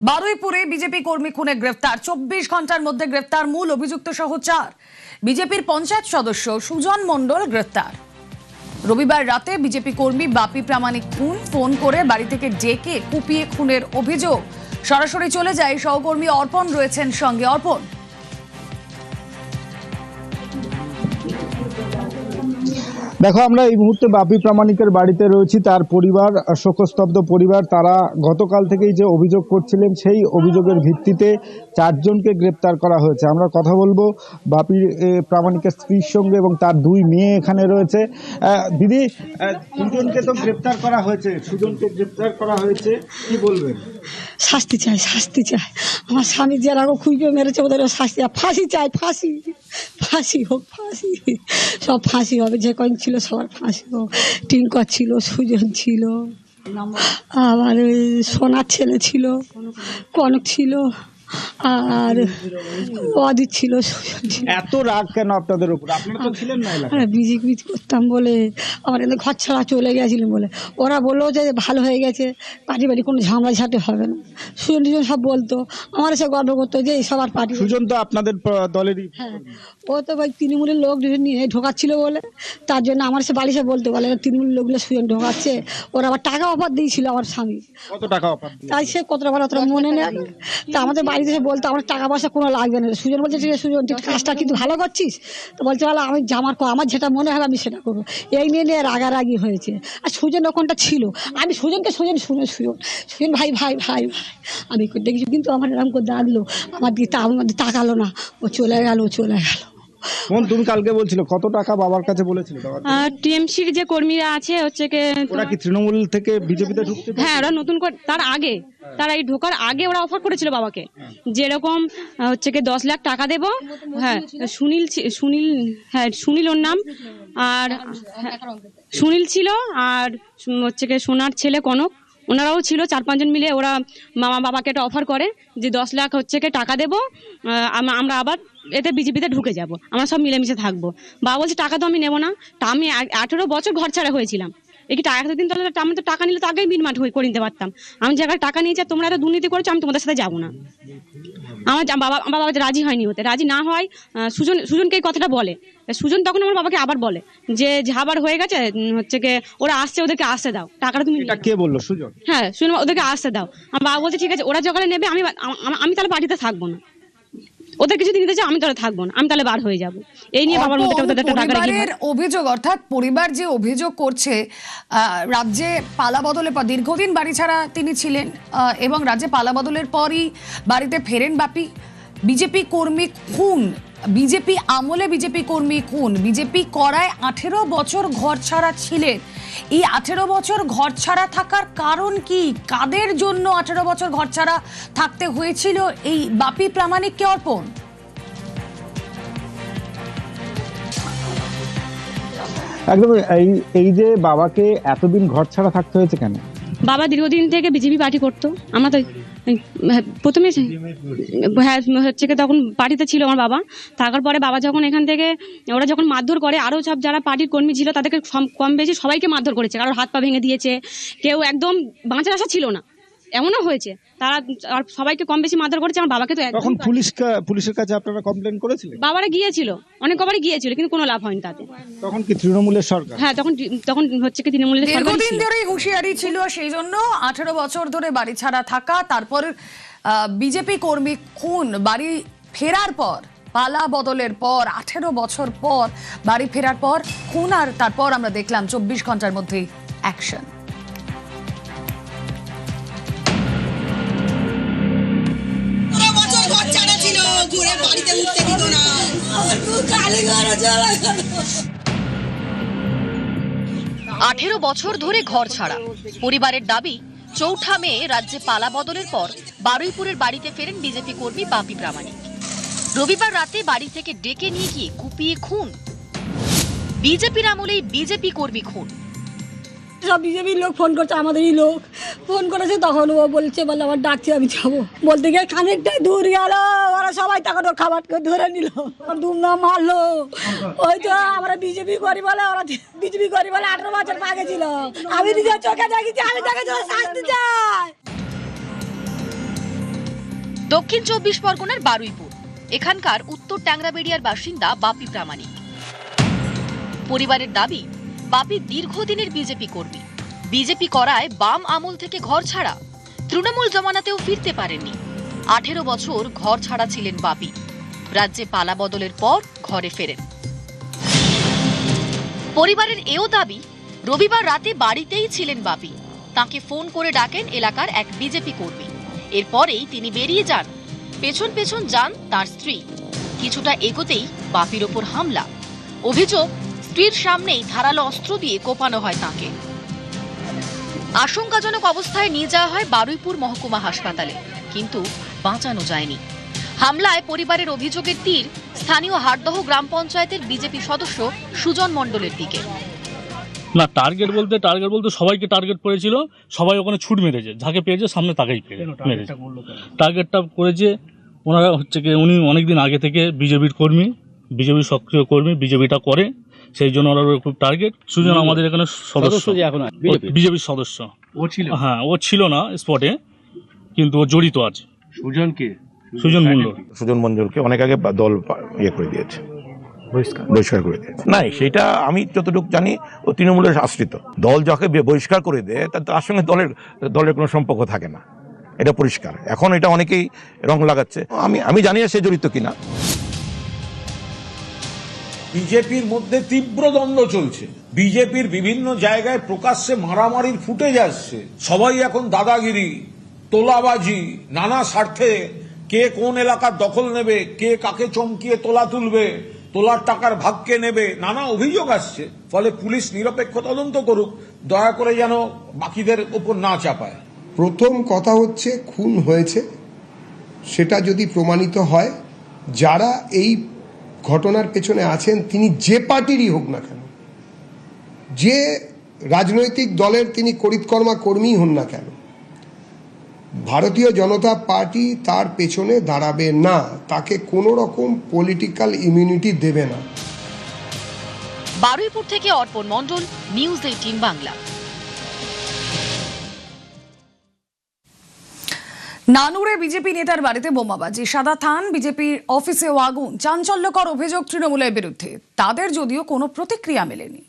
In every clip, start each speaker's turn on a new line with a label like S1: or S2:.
S1: বারুইপুরে BJP কর্মী খুনে গ্রেফতার, 24 ঘন্টার মধ্যে গ্রেফতার মূল অভিযুক্ত সহ 4। বিজেপির পঞ্চায়েত সদস্য সুজন মণ্ডল গ্রেফতার। রবিবার রাতে বিজেপি কর্মী বাপি প্রামাণিক খুন, ফোন করে বাড়ি থেকে ডেকে কুপিয়ে খুনের অভিযোগ। সরাসরি চলে যায় সহকর্মী অর্পণ রয়েছেন সঙ্গে। অর্পণ,
S2: দেখো, আমরা এই মুহূর্তে বাপি প্রামাণিকের বাড়িতে রয়েছি। তার পরিবার, শোকস্তব্ধ পরিবার, তারা গতকাল থেকেই যে অভিযোগ করছিলেন সেই অভিযোগের ভিত্তিতে 4 জনকে গ্রেপ্তার করা হয়েছে। আমরা কথা বলবো বাপি প্রামাণিকের স্ত্রীর সঙ্গে এবং তার 2 মেয়ে এখানে রয়েছে। দিদি, 2 জনকে তো গ্রেপ্তার করা হয়েছে, সুজনকে গ্রেপ্তার করা হয়েছে, কি বলবেন?
S3: শাস্তি চাই, শাস্তি চাই। আমার স্বামী যারা খুঁজে মেরেছে ওদেরও শাস্তি, ফাঁসি চাই, ফাঁসি, ফাঁসি হোক, ফাঁসি, সব ফাঁসি হবে। যে কয়েক ছিল সবার ফাঁসি হোক। টিঙ্কর ছিল, সুজন ছিল, আমার ওই সোনার ছেলে ছিল, কনক ছিল, আর অদিত ছিল, সুজন ছিল।
S2: এত রাগ কেন আপনাদের উপর? আপনারা তো ছিলেন না এলাকায়।
S3: বিজেপি করতাম বলে আমার এদের ঘর ছাড়া চলে গেছিলাম বলে ওরা বললো যে ভালো হয়ে গেছে, পার্টি বাড়ি কোনো ঝামেলা ঝাঁটে হবে না। সুজন টুজন সব বলতো, আমার এসে গর্ব করতো যে এই সবার পার্টি।
S2: সুজন তো আপনাদের দলেরই।
S3: হ্যাঁ, ও তো ভাই তৃণমূলের লোক নিয়ে ঢোকাচ্ছিল বলে তার জন্য আমার সে বাড়ি সে বলতে বলে তৃণমূলের লোকগুলো সুজন ঢোকাচ্ছে। ওরা আবার টাকা অফার দিয়েছিল আমার স্বামী।
S2: কত টাকা অফার?
S3: তাই সে কতটা বার অতটা মনে নেই। তা আমাদের বাড়িতে এসে বলতো আমার টাকা পয়সা কোনো লাগবে না। সুজন বলছে ঠিক আছে সুজন, তুই কাজটা কিন্তু ভালো করছিস। তো বলছে বলো আমি আমার যেটা মনে হবে আমি সেটা করবো। এই নিয়ে রাগারাগি হয়েছে। আর সুজন ওখানটা ছিল, আমি সুজনকে সুজন ভাই ভাই ভাই ভাই আমি দেখছি, কিন্তু আমার এরকম করে ডাকলো, আমার দিকে আমাদের তাকালো না, ও চলে গেল।
S2: তুমি কালকে বলছিল কত টাকা বাবার কাছে বলেছিল?
S4: টিএমসির যে কর্মীরা আছে হচ্ছে
S2: ওরা কি তৃণমূল থেকে বিজেপিতে ঢুকতে?
S4: হ্যাঁ, ওরা নতুন করে তারা এই ঢোকার আগে ওরা অফার করেছিল বাবাকে, যেরকম হচ্ছে 10 লাখ টাকা দেব। হ্যাঁ, সুনীল ওর নাম, আর সুনীল ছিল, আর হচ্ছে সোনার ছেলে কনক, ওনারাও ছিল। 4-5 জন মিলে ওরা বাবাকে একটা অফার করে যে 10 লাখ হচ্ছে টাকা দেবো, আমরা আবার এতে বিজেপিতে ঢুকে যাব, আমরা সব মিলেমিশে থাকবো। বাবা বলছে টাকা তো আমি নেবো না। তা আমি 18 বছর ঘর ছাড়া হয়েছিলাম। এই এতদিন তাহলে আমি তো টাকা নিলে তো আগেই মিটমাট করে নিতে পারতাম। আমি জায়গায় টাকা নিয়েছি, তোমরা এত দুর্নীতি করেছো, আমি তোমাদের সাথে যাবো না। আমার বাবা রাজি হয়নি, হতে রাজি না হয় সুজনকে এই কথাটা বলে। সুজন তখন আমার বাবাকে আবার বলে যে ঝাবার হয়ে গেছে, হচ্ছে ওরা আসছে, ওদেরকে আসতে দাও, টাকাটা তুমি।
S2: এটা কে বললো? সুজন?
S4: হ্যাঁ, সুজন ওদেরকে আসতে দাও। আমার বাবা বলছে ঠিক আছে, ওরা যখন নেবে আমি তাহলে পার্টিতে থাকবো না, ওদেরকে যদি নিতে চাও আমি তাহলে থাকবো না, আমি তাহলে বার হয়ে যাব। এই নিয়ে বাবার মধ্যে
S1: পরিবারের অভিযোগ, অর্থাৎ পরিবার যে অভিযোগ করছে রাজ্যে পালা বদলের পর দীর্ঘদিন বাড়ি ছাড়া তিনি ছিলেন এবং রাজ্যে পালা বদলের পরই বাড়িতে ফেরেন বাপি। বিজেপি কর্মী খুন, বিজেপি আমলে বিজেপি কর্মী খুন, বিজেপি করায় 18 বছর ঘর ছাড়া ছিলেন। এই 18 বছর ঘর ছাড়া থাকার কারণ কি? কাদের জন্য 18 বছর ঘর ছাড়া থাকতে হয়েছিল এই বাপি প্রামাণিককে? অর্পণ,
S2: একদম। এই যে বাবাকে এতদিন ঘর ছাড়া থাকতে হয়েছে কেন?
S4: বাবা দীর্ঘদিন থেকে বিজেপি পার্টি করতো। আমরা তো প্রথমে হচ্ছে তখন পার্টিতে ছিল আমার বাবা। থাকার পরে বাবা যখন এখান থেকে ওরা যখন মারধর করে, আরও সব যারা পার্টির কর্মী ছিল তাদেরকে কম বেশি সবাইকে মারধর করেছে, কারোর হাত পা ভেঙে দিয়েছে, কেউ একদম বাঁচার আশা ছিল না, এমনও হয়েছে। তারা সবাইকে কম বেশি মারধর করেছে। আমার বাবাকে তো
S2: তখন পুলিশের কাছে আপনারা কমপ্লেন করেছিলেন?
S4: বাবারা গিয়েছিল, অনেক কবারই গিয়েছিল, কিন্তু কোনো লাভ হয়নি তাতে।
S2: তখন কি তৃণমূলের সরকার?
S4: হ্যাঁ, তখন হচ্ছে তৃণমূলের সরকার
S1: দীর্ঘদিন ধরেই হুঁশিয়ারি ছিল, সেই জন্য 18 বছর ধরে বাড়ি ছাড়া থাকা। তারপর বিজেপি কর্মী খুন, বাড়ি ফেরার পর, পালা বদলের পর 18 বছর পর বাড়ি ফেরার পর খুন, আর তারপর আমরা দেখলাম 24 ঘন্টার মধ্যেই অ্যাকশন।
S5: আঠেরো বছর ধরে ঘর ছাড়া পরিবারের দাবি, 4 মে রাজ্যে পালা বদলের পর বারুইপুরের বাড়িতে ফেরেন বিজেপি কর্মী বাপি প্রামাণিক। রবিবার রাতে বাড়ি থেকে ডেকে নিয়ে গিয়ে কুপিয়ে খুন। বিজেপির আমলেই বিজেপি কর্মী খুন।
S3: সব বিজেপির লোক ফোন করছে, আমাদেরই লোক ফোন করেছে, তখন ও বলছে বলে আমার ডাকছে আমি যাবো। বলতে গিয়ে খানিকটাই দূর গেল, ওরা সবাই তখন ওর খাবার ধরে নিল, ধুমধাম মারলো। ওই তো আমরা বিজেপি করি বলে, ওরা বিজেপি করি বলে 18 বছর আগে ছিল। আমি নিজের চোখে দেখেছি, আমি দেখেছি শাস্তি চাই।
S5: দক্ষিণ 24 পরগনার বারুইপুর, এখানকার উত্তর ট্যাংরাবেড়িয়ার বাসিন্দা বাপি প্রামাণিক। পরিবারের দাবি, বাপি দীর্ঘদিনের বিজেপি কর্মী। বিজেপি করায় বাম আমল থেকে ঘর ছাড়া, তৃণমূল জমানাতেও ফিরতে পারেননি। 18 বছর ঘর ছাড়া ছিলেন বাপি। রাজ্যে পালা বদলের পর ঘরে ফেরেন। পরিবারের এও দাবি, রবিবার রাতে বাড়িতেই ছিলেন বাপি। তাকে ফোন করে ডাকেন এলাকার এক বিজেপি কর্মী। এরপরেই তিনি বেরিয়ে যান। পেছন পেছন যান তার স্ত্রী। কিছুটা এগোতেই বাপির ওপর হামলা। অভিযোগ, স্ত্রীর সামনেই ধারালো অস্ত্র দিয়ে কোপানো হয় তাকে। আশঙ্কাজনক অবস্থায় নিয়ে যাওয়া হয় বারুইপুর মহকুমা হাসপাতালে, কিন্তু বাঁচানো যায়নি। হামলায় পরিবারের অভিযোগের তীর স্থানীয় হাটদহ গ্রাম পঞ্চায়েতের বিজেপি সদস্য সুজন মণ্ডলের দিকে।
S6: না, টার্গেট বলতে সবাইকে টার্গেট করেছিল। সবাই ওখানে ছুট মেরেছে, যাকে পেয়েছে সামনে তাকেই মেরেছে। টার্গেটটা করেছে ওনারা উনি অনেকদিন আগে থেকে বিজেপির কর্মী, বিজেপির সক্রিয় কর্মী, বিজেপিটা করে, সেই জন্য ওরা খুব টার্গেট। সুজন আমাদের এখানে সদস্য, বিজেপির সদস্য।
S7: ও ছিল?
S6: হ্যাঁ, ও ছিল না স্পটে, কিন্তু ও জড়িত আছে। সুজন মণ্ডলকে
S8: অনেক আগে দল করে দিয়েছে, বহিষ্কার করে দিয়েছে। না, সেটা আমি যতটুকু জানি ও তৃণমূলের আশ্রিত। দল যাকে বহিষ্কার করে দেয় তার সঙ্গে দলের কোনো সম্পর্ক থাকে না, এটা পরিষ্কার। এখন এটা অনেকেই রং লাগাচ্ছে, আমি জানি না সে জড়িত কিনা।
S9: বিজেপির মধ্যে তীব্র দ্বন্দ্ব চলছে। বিজেপির বিভিন্ন জায়গায় প্রকাশ্যে মারামারির ফুটেজ আসছে। সবাই এখন দাদাগিরি, তোলাবাজি, নানা স্বার্থে কে কোন এলাকার দখল নেবে, কে কাকে চমকিয়ে তোলা তুলবে, তোলার টাকার ভাগ কে নেবে, নানা অভিযোগ আসছে। ফলে পুলিশ নিরপেক্ষ তদন্ত করুক, দয়া করে যেন বাকিদের উপর না চাপায়।
S10: প্রথম কথা হচ্ছে, খুন হয়েছে সেটা যদি প্রমাণিত হয়, যারা এই ঘটনার পেছনে আছেন তিনি যে পার্টিরই হোক না কেন, যে রাজনৈতিক দলের তিনি করিতকর্মা কর্মী হন না কেন, ভারতীয় জনতা পার্টি তার পেছনে দাঁড়াবে না, তাকে কোনো রকম পলিটিক্যাল ইমিউনিটি দেবে না।
S5: বারুইপুর থেকে অর্পণ মণ্ডল, নিউজ 18 বাংলা।
S1: নানুরে বিজেপি নেতার বাড়িতে বোমাবাজি, সাদা থান, বিজেপির অফিসেও আগুন। চাঞ্চল্যকর অভিযোগ তৃণমূলের বিরুদ্ধে, তাদের যদিও কোনো প্রতিক্রিয়া মেলেনি।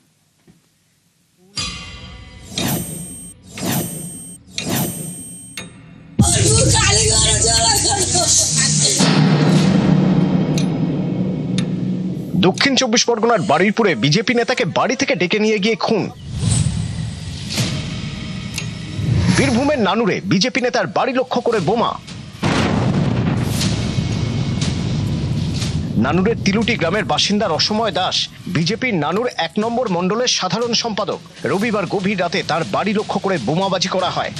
S11: দক্ষিণ 24 পরগনার বারুইপুরে বিজেপি নেতাকে বাড়ি থেকে ডেকে নিয়ে গিয়ে খুন। বীরভূমের নানুরে বিজেপি নেতার বাড়ি লক্ষ্য করে বোমা। নানুরের তিলুটি গ্রামের বাসিন্দা রসময় দাস বিজেপির নানুর 1 নম্বর মণ্ডলের সাধারণ সম্পাদক। রবিবার গভীর রাতে তার বাড়ি লক্ষ্য করে বোমাবাজি করা হয়।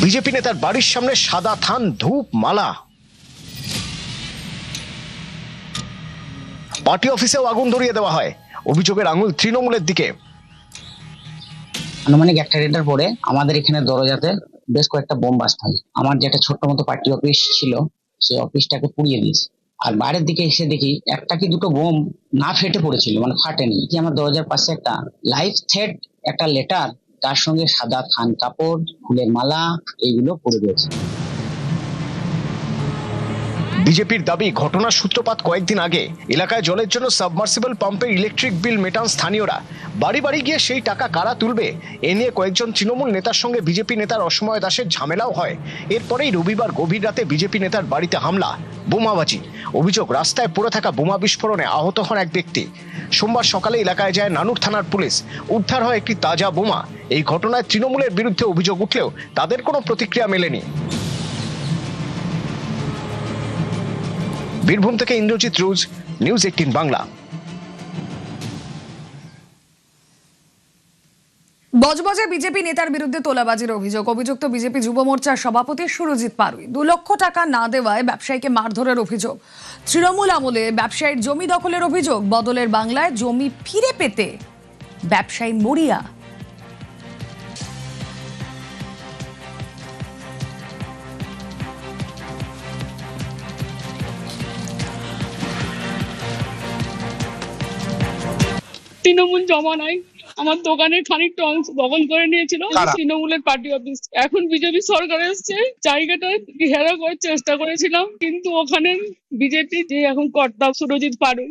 S11: বিজেপি নেতার বাড়ির সামনে সাদা থান, ধূপ, মালা। পার্টি অফিসেও আগুন ধরিয়ে দেওয়া হয়। অভিযোগের আঙুল তৃণমূলের দিকে।
S12: আনুমানিক 1:30টার পরে আমাদের এখানে দরজাতে বেশ কয়েকটা বোম বাস্ট হয়। আমার যেটা ছোট্ট মতো পার্টি অফিস ছিল, সেই অফিসটাকে পুড়িয়ে দিয়েছে। আর বাইরের দিকে এসে দেখি একটা কি দুটো বোম না ফেটে পড়েছিল, মানে ফাটেনি। কি আমার দরজার পাশে একটা লাইফ থ্রেট, একটা লেটার, তার সঙ্গে সাদা থান কাপড়, ফুলের মালা, এইগুলো পড়ে রয়েছে।
S11: বিজেপির দাবি, ঘটনার সূত্রপাত কয়েকদিন আগে। এলাকায় জলের জন্য সাবমার্সিবল পাম্পের ইলেকট্রিক বিল মেটান স্থানীয়রা। বাড়ি বাড়ি গিয়ে সেই টাকা কারা তুলবে, এ নিয়ে কয়েকজন তৃণমূল নেতার সঙ্গে বিজেপি নেতার রসময় দাসের ঝামেলাও হয়। এরপরেই রবিবার গভীর রাতে বিজেপি নেতার বাড়িতে হামলা, বোমাবাজি। অভিযোগ, রাস্তায় পড়ে থাকা বোমা বিস্ফোরণে আহত হন এক ব্যক্তি। সোমবার সকালে এলাকায় যায় নানুর থানার পুলিশ। উদ্ধার হয় একটি তাজা বোমা। এই ঘটনায় তৃণমূলের বিরুদ্ধে অভিযোগ উঠলেও তাদের কোনো প্রতিক্রিয়া মেলেনি। বীরভূম থেকে ইন্দ্রজিৎ রোজ, নিউজ 18 বাংলা।
S1: বজবজে বিজেপি নেতার বিরুদ্ধে তোলাবাজির অভিযোগ। অভিযুক্ত বিজেপি যুব মোর্চার সভাপতি সুরজিৎ পারুই। 2 লক্ষ টাকা না দেওয়ায় ব্যবসায়ীকে মারধরের অভিযোগ। তৃণমূল আমলে ব্যবসায়ীর জমি দখলের অভিযোগ। বদলের বাংলায় জমি ফিরে পেতে ব্যবসায়ী মরিয়া।
S4: তৃণমূল জমা নাই, আমার দোকানের খানিকটা অংশ দখল করে নিয়েছিল তৃণমূলের পার্টি অফিস। এখন বিজেপি সরকার এসছে, জায়গাটা ঘেরা করার চেষ্টা করেছিলাম, কিন্তু ওখানে বিজেপি যে এখন কর্তা সুরজিৎ পারুই,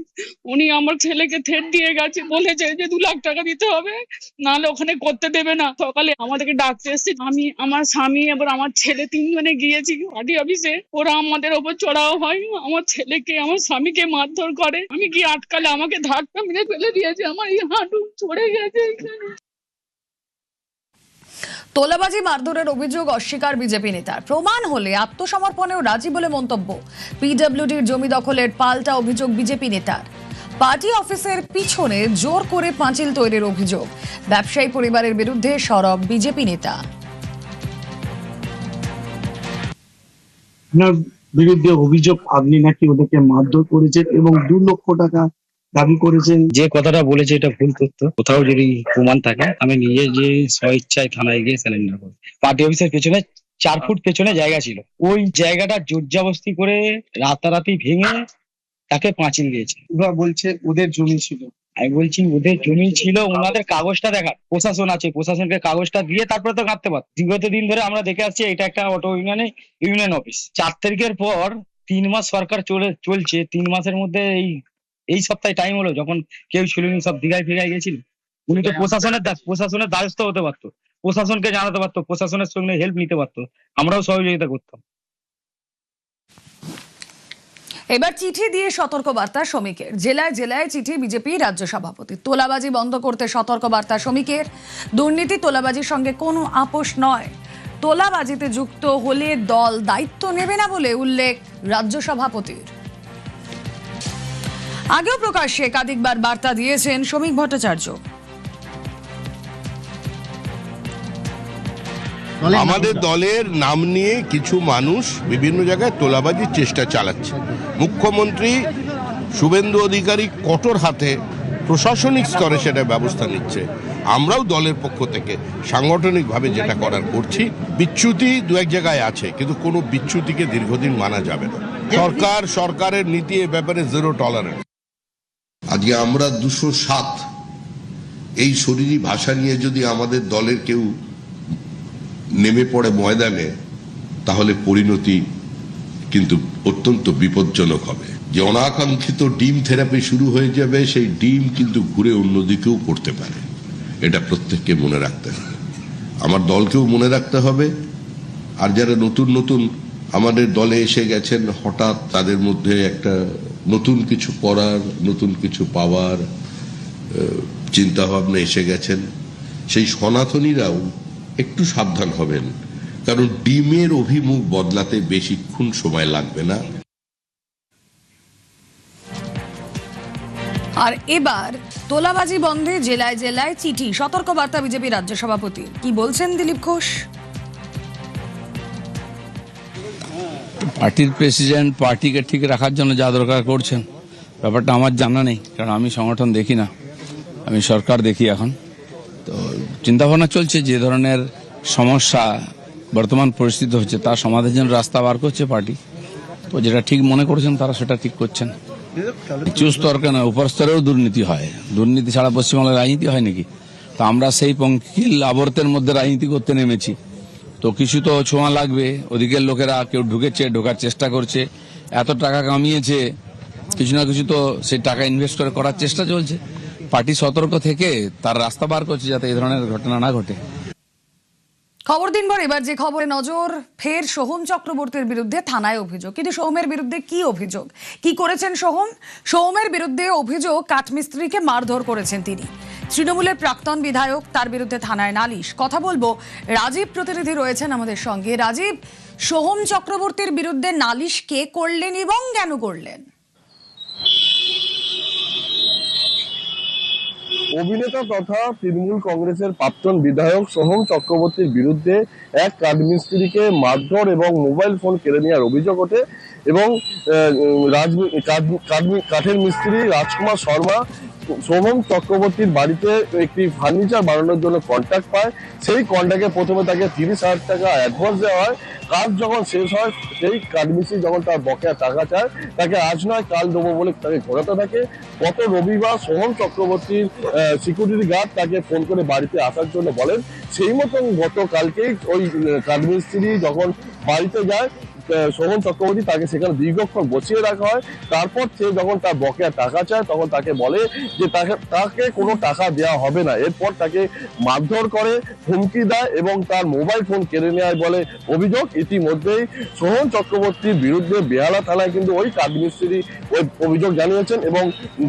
S4: উনি আমার ছেলেকে থ্রেট দিয়ে গেছে, বলেছে যে 2 লাখ টাকা দিতে হবে, নাহলে ওখানে করতে দেবে না। সকালে আমাদেরকে ডাকতে এসছে, আমি, আমার স্বামী, এবার আমার ছেলে 3 জনে গিয়েছি পার্টি অফিসে। ওরা আমাদের ওপর চড়াও হয়, আমার ছেলেকে আমার স্বামীকে মারধর করে। আমি কি আটকালে আমাকে ধাক্কা মেরে ফেলে দিয়েছে, আমার এই হাঁটু চড়ে গেছে এখানে।
S1: তোলাবাজি মারধরের অভিযোগ অস্বীকার বিজেপি নেতার। প্রমাণ হলে আত্মসমর্পণেও রাজি বলে মন্তব্য। পিডব্লিউডির জমি দখলের পাল্টা অভিযোগ বিজেপি নেতার। পার্টি অফিসের পিছনে জোর করে পাঁচিল তৈরির অভিযোগ। ব্যবসায়ী পরিবারের বিরুদ্ধে সরব বিজেপি নেতা।
S7: আপনার বিরুদ্ধে অভিযোগ আপনি নাকি ওদেরকে মারধর করেছেন এবং 2 লক্ষ টাকা দাবি করেছেন।
S12: যে কথাটা বলেছে এটা ভুল তথ্য। কোথাও যদি প্রমাণ থাকে আমি নিজে যে স্বইচ্ছায় থানায় গিয়ে স্যালেন্ডার করি। পার্টি অফিসের পেছনে 4 ফুট পেছনে জায়গা ছিল, ওই জায়গাটা জোরজবস্তি করে রাতারাতি ভেঙে তাকে পাঁচিল দিয়েছে।
S7: ওরা বলছে ওদের জমি ছিল।
S12: আমি বলছি ওদের জমি ছিল, ওনাদের কাগজটা দেখা, প্রশাসন আছে, প্রশাসনকে কাগজটা দিয়ে তারপরে তো কাটতে পারত। বিগত দিন ধরে আমরা দেখে আসছি এটা একটা অটো ইউনিয়ন অফিস। 4 তারিখের পর 3 মাস সরকার চলছে, 3 মাসের মধ্যে এই সপ্তাহে টাইম হলো, যখন কেউ ছিল না, সব দিঘায় ফিগায় গেছিল। উনি তো প্রশাসনের দ্বারস্থ হতে পারতো, প্রশাসনকে জানাতে পারতো, প্রশাসনের সঙ্গে হেল্প নিতে পারতো, আমরাও সহযোগিতা করতাম।
S1: এবার চিঠি দিয়ে সতর্কবার্তা শ্রমিকের। জেলায় জেলায় চিঠি বিজেপি রাজ্য সভাপতি। তোলাবাজি বন্ধ করতে সতর্কবার্তা শ্রমিকের। দুর্নীতি তোলাবাজির সঙ্গে কোনো আপোষ নয়। তোলাবাজিতে যুক্ত হলে দল দায়িত্ব নেবে না বলে উল্লেখ রাজ্য সভাপতির। আগেও প্রকাশ্যে একাধিকবার বার্তা দিয়েছেন শ্রমিক ভট্টাচার্য।
S13: আমাদের দলের নাম নিয়ে কিছু মানুষ বিভিন্ন জায়গায় তোলাবাজির চেষ্টা চালাচ্ছে। মুখ্যমন্ত্রী শুভেন্দু অধিকারী কঠোর হাতে প্রশাসনিক স্তরে সেটা ব্যবস্থা নিচ্ছে। আমরাও দলের পক্ষ থেকে সাংগঠনিকভাবে যেটা করার করছি। বিচ্যুতি 2-1 জায়গায় আছে, কিন্তু কোনো বিচ্যুতিকে দীর্ঘদিন মানা যাবে না। সরকারের নীতি এ ব্যাপারে 0 টলারেন্স।
S14: আজকে আমরা 207 এই শরীরী ভাষা নিয়ে যদি আমাদের দলের কেউ নেমে পড়ে ময়দানে, তাহলে পরিণতি কিন্তু অত্যন্ত বিপজ্জনক হবে। যে অনাকাঙ্ক্ষিত ডিম থেরাপি শুরু হয়ে যাবে, সেই ডিম কিন্তু ঘুরে অন্যদিকেও পড়তে পারে। এটা প্রত্যেককে মনে রাখতে হবে, আমার দলকেও মনে রাখতে হবে। আর যারা নতুন নতুন আমাদের দলে এসে গেছেন, হঠাৎ তাদের মধ্যে একটা নতুন কিছু করার, নতুন কিছু পাওয়ার চিন্তা ভাবনা এসে গেছেন, সেই সনাতনীরাও একটু সাবধান হবেন, কারণ ডিমের অভিমুখ বদলাতে বেশিক্ষণ সময় লাগবে না।
S1: আর এবার তোলাবাজি বন্ধে জেলায় জেলায় চিঠি, সতর্কবার্তা বিজেপি রাজ্য সভাপতি। কি বলছেন দিলীপ ঘোষ?
S15: পার্টির প্রেসিডেন্ট পার্টিকে ঠিক রাখার জন্য যা দরকার করছেন, ব্যাপারটা আমার জানা নেই, কারণ আমি সংগঠন দেখি না, আমি সরকার দেখি। এখন তো চিন্তাভাবনা চলছে যে ধরনের সমস্যা বর্তমান পরিস্থিতি হচ্ছে তার সমাধানের জন্য রাস্তা বার করছে পার্টি। তো যেটা ঠিক মনে করছেন তারা সেটা ঠিক করছেন। নিচু স্তর কেন, উপর স্তরেও দুর্নীতি হয়। দুর্নীতি ছাড়া পশ্চিমবাংলায় রাজনীতি হয় নাকি? তো আমরা সেই পঙ্কিল আবর্তের মধ্যে রাজনীতি করতে নেমেছি। তো কিছু তো ছোঁয়া লাগবে। ওদিকের লোকেরা কেউ ঢোকার চেষ্টা করছে, এত টাকা কামিয়েছে, কিছু না কিছু তো সেই টাকা ইনভেস্ট করে করার চেষ্টা চলছে। পার্টি সতর্ক থেকে তার রাস্তা বার করছে যাতে এই ধরনের ঘটনা না ঘটে।
S1: খবর দিনভর এবার যে খবরে নজর, ফের সোহম চক্রবর্তীর বিরুদ্ধে থানায় অভিযোগ। কিন্তু সোহমের বিরুদ্ধে কি অভিযোগ, কি করেছেন সোহম? সোহমের বিরুদ্ধে অভিযোগ কাঠমিস্ত্রিকে মারধর করেছেন তিনি। তৃণমূলের প্রাক্তন বিধায়ক, তার বিরুদ্ধে থানায় নালিশ। কথা বলবো, রাজীব প্রতিনিধি রয়েছেন আমাদের সঙ্গে। রাজীব, সোহম চক্রবর্তীর বিরুদ্ধে নালিশ কে করলেন এবং কেন করলেন?
S16: অভিনেতা তথা তৃণমূল কংগ্রেসের প্রাক্তন বিধায়ক সোহম চক্রবর্তীর বিরুদ্ধে এক কাঠমিস্ত্রিকে মারধর এবং মোবাইল ফোন কেড়ে নেওয়ার অভিযোগ ওঠে এবং কাঠের মিস্ত্রি রাজকুমার শর্মা সোহম চক্রবর্তীর বাড়িতে একটি ফার্নিচার বানানোর জন্য কন্ট্রাক্ট পায়। সেই কন্ট্রাক্টে প্রথমে তাকে 30,000 টাকা অ্যাডভান্স দেওয়া হয়। কাজ যখন শেষ হয় সেই কাঠমিস্ত্রি যখন তার বকেয়া টাকা চায় তাকে আজ নয় কাল দেবো বলে তাকে ঘোরাতে থাকে। গত রবিবার সোহম চক্রবর্তীর সিকিউরিটি গার্ড তাকে ফোন করে বাড়িতে আসার জন্য বলেন। সেই মতন গতকালকেই ওই কাঠমিস্ত্রি যখন বাড়িতে যায় সোহম চক্রবর্তী তাকে সেখানে দীর্ঘক্ষণ বসিয়ে রাখা হয়। তারপর সে যখন তার বকেয়া টাকা চায় তখন তাকে বলে যে তাকে কোনো টাকা দেওয়া হবে না। এরপর তাকে মারধর করে, হুমকি দেয় এবং তার মোবাইল ফোন কেড়ে নেওয়ার বলে অভিযোগ। ইতিমধ্যেই সোহম চক্রবর্তীর বিরুদ্ধে বেহালা থানায় কিন্তু ওই কাঠমিস্ত্রি ওই অভিযোগ জানিয়েছেন এবং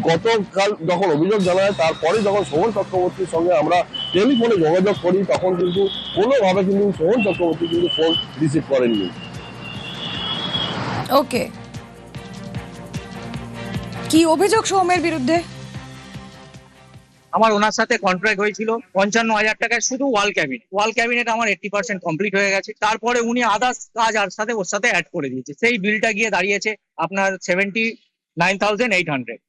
S16: গতকাল যখন অভিযোগ জানা হয় তারপরে যখন সোহম চক্রবর্তীর সঙ্গে আমরা টেলিফোনে যোগাযোগ করি তখন কিন্তু কোনোভাবে কিন্তু সোহম চক্রবর্তী কিন্তু ফোন রিসিভ করেননি।
S1: ওকে, কি অভিযোগ সোহমের বিরুদ্ধে?
S17: আমার ওনার সাথে কন্ট্রাক্ট হয়েছিল 55,000 টাকায় শুধু ওয়াল ক্যাবিনেট আমার 80% কমপ্লিট হয়ে গেছে। তারপরে উনি আদার্স কাজ আর সাথে ওর সাথে অ্যাড করে দিয়েছে। সেই বিলটা গিয়ে দাঁড়িয়েছে আপনার 79,800।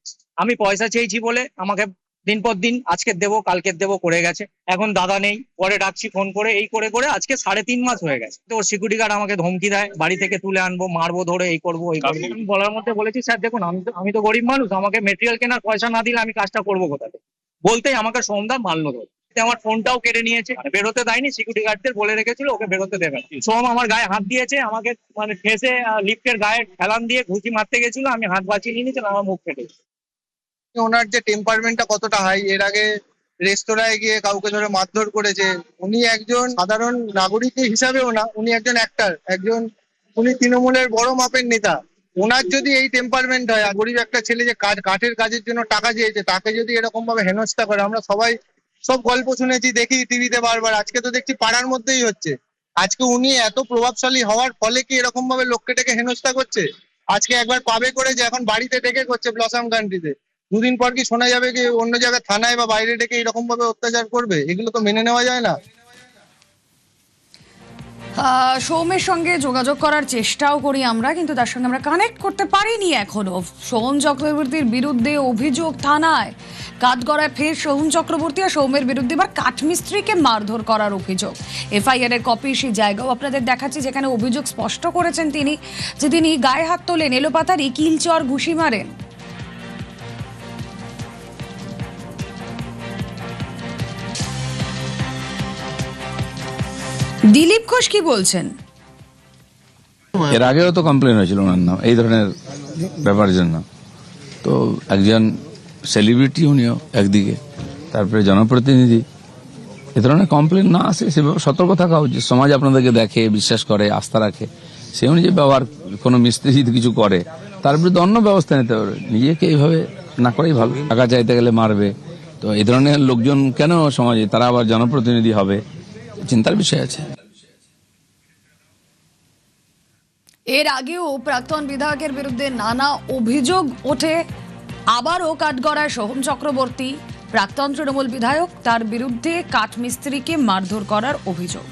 S17: আমি পয়সা চেয়েছি বলে আমাকে দিন পর দিন আজকে দেবো কালকে দেবো করে গেছে। এখন দাদা নেই, পরে ডাকছি ফোন করে, এই করে করে আজকে 3.5 মাস হয়ে গেছে। তো ওর সিকিউরিটি গার্ড আমাকে ধমকি দেয়, বাড়ি থেকে তুলে আনবো, মারবো, ধরে এই করবো ওই করবো। আমি বলার মধ্যে বলেছি স্যার দেখুন আমি তো গরিব মানুষ, আমাকে মেটেরিয়াল কেনার পয়সা না দিলে আমি কাজটা করবো কোথা থেকে? বলতেই আমাকে সোমদা মারলো ধরে। আমার ফোনটাও কেড়ে নিয়েছে, বেরোতে দেয়নি। সিকিউরিটি গার্ডদের বলে রেখেছিল ওকে বেরোতে দেবে। সোম আমার গায়ে হাত দিয়েছে, আমাকে মানে ঠেসে লিফটের গায়ে ঠেলান দিয়ে ঘুষি মারতে গেছিল, আমি হাত বাঁচিয়ে নিয়েছি, আমার মুখ ফেটেছে।
S18: ওনার যে টেম্পারমেন্টটা কতটা হাই, এর আগে রেস্তোরাঁয় গিয়ে কাউকে ধরে মারধর করেছে। উনি একজন সাধারণ নাগরিক হিসাবেও না, উনি একজন অ্যাক্টর, উনি তৃণমূলের বড় মাপের নেতা। ওনার যদি এই টেম্পারমেন্ট হয়, গরিব একটা ছেলে যে কাঠের কাজের জন্য টাকা চেয়েছে তাকে যদি এরকম ভাবে হেনস্থা করে, আমরা সবাই সব গল্প শুনেছি, দেখি টিভিতে বারবার। আজকে তো দেখছি পাড়ার মধ্যেই হচ্ছে। আজকে উনি এত প্রভাবশালী হওয়ার ফলে কি এরকম ভাবে লোককে ডেকে হেনস্থা করছে? আজকে একবার পাবে করে যে এখন বাড়িতে ডেকে করছে ব্লসম কান্ট্রিতে, দুদিন পর কি শোনা যাবে কি অন্য জায়গায় থানায় বা বাইরে ডেকে এরকম ভাবে অত্যাচার করবে? এগুলো তো মেনে নেওয়া যায় না।
S1: সোহমের সঙ্গে যোগাযোগ করার চেষ্টাও করি আমরা, কিন্তু তার সঙ্গে আমরা কানেক্ট করতে পারিনি এখনো। সোহম চক্রবর্তীর বিরুদ্ধে অভিযোগ থানায়, কাঠগড়ায় ফের সোহম চক্রবর্তী আর সোহমের বিরুদ্ধে এবার কাঠমিস্ত্রিকে মারধর করার অভিযোগ। এফআইআর এর কপি সেই জায়গাও আপনাদের দেখাচ্ছি যেখানে অভিযোগ স্পষ্ট করেছেন তিনি, যে তিনি গায়ে হাত তোলেন, এলোপাতারি কিলচর ঘুষি মারেন। দিলীপ ঘোষ কি বলছেন?
S15: এর আগেও তো কমপ্লেন হয়েছিল ওনার নাম এই ধরনের ব্যাপারের জন্য। তো একজন সেলিব্রিটি উনিও একদিকে, তারপরে জনপ্রতিনিধি, এ ধরনের কমপ্লেন না আসে সেভাবে সতর্ক থাকা উচিত। সমাজ আপনাদেরকে দেখে, বিশ্বাস করে, আস্থা রাখে, সে অনুযায়ী ব্যবহার। কোনো মিস্ত্রি যদি কিছু করে তার বিরুদ্ধে অন্য ব্যবস্থা নিতে পারবে, নিজেকে এইভাবে না করেই ভালো। টাকা চাইতে গেলে মারবে, তো এই ধরনের লোকজন কেন সমাজে? তারা আবার জনপ্রতিনিধি হবে, চিন্তার বিষয় আছে।
S1: এর আগেও প্রাক্তন বিধায়কের বিরুদ্ধে নানা অভিযোগ ওঠে। আবারও কাঠগড়ায় সোহম চক্রবর্তী, প্রাক্তন তৃণমূল বিধায়ক, তার বিরুদ্ধে কাঠমিস্ত্রিকে মারধর করার অভিযোগ।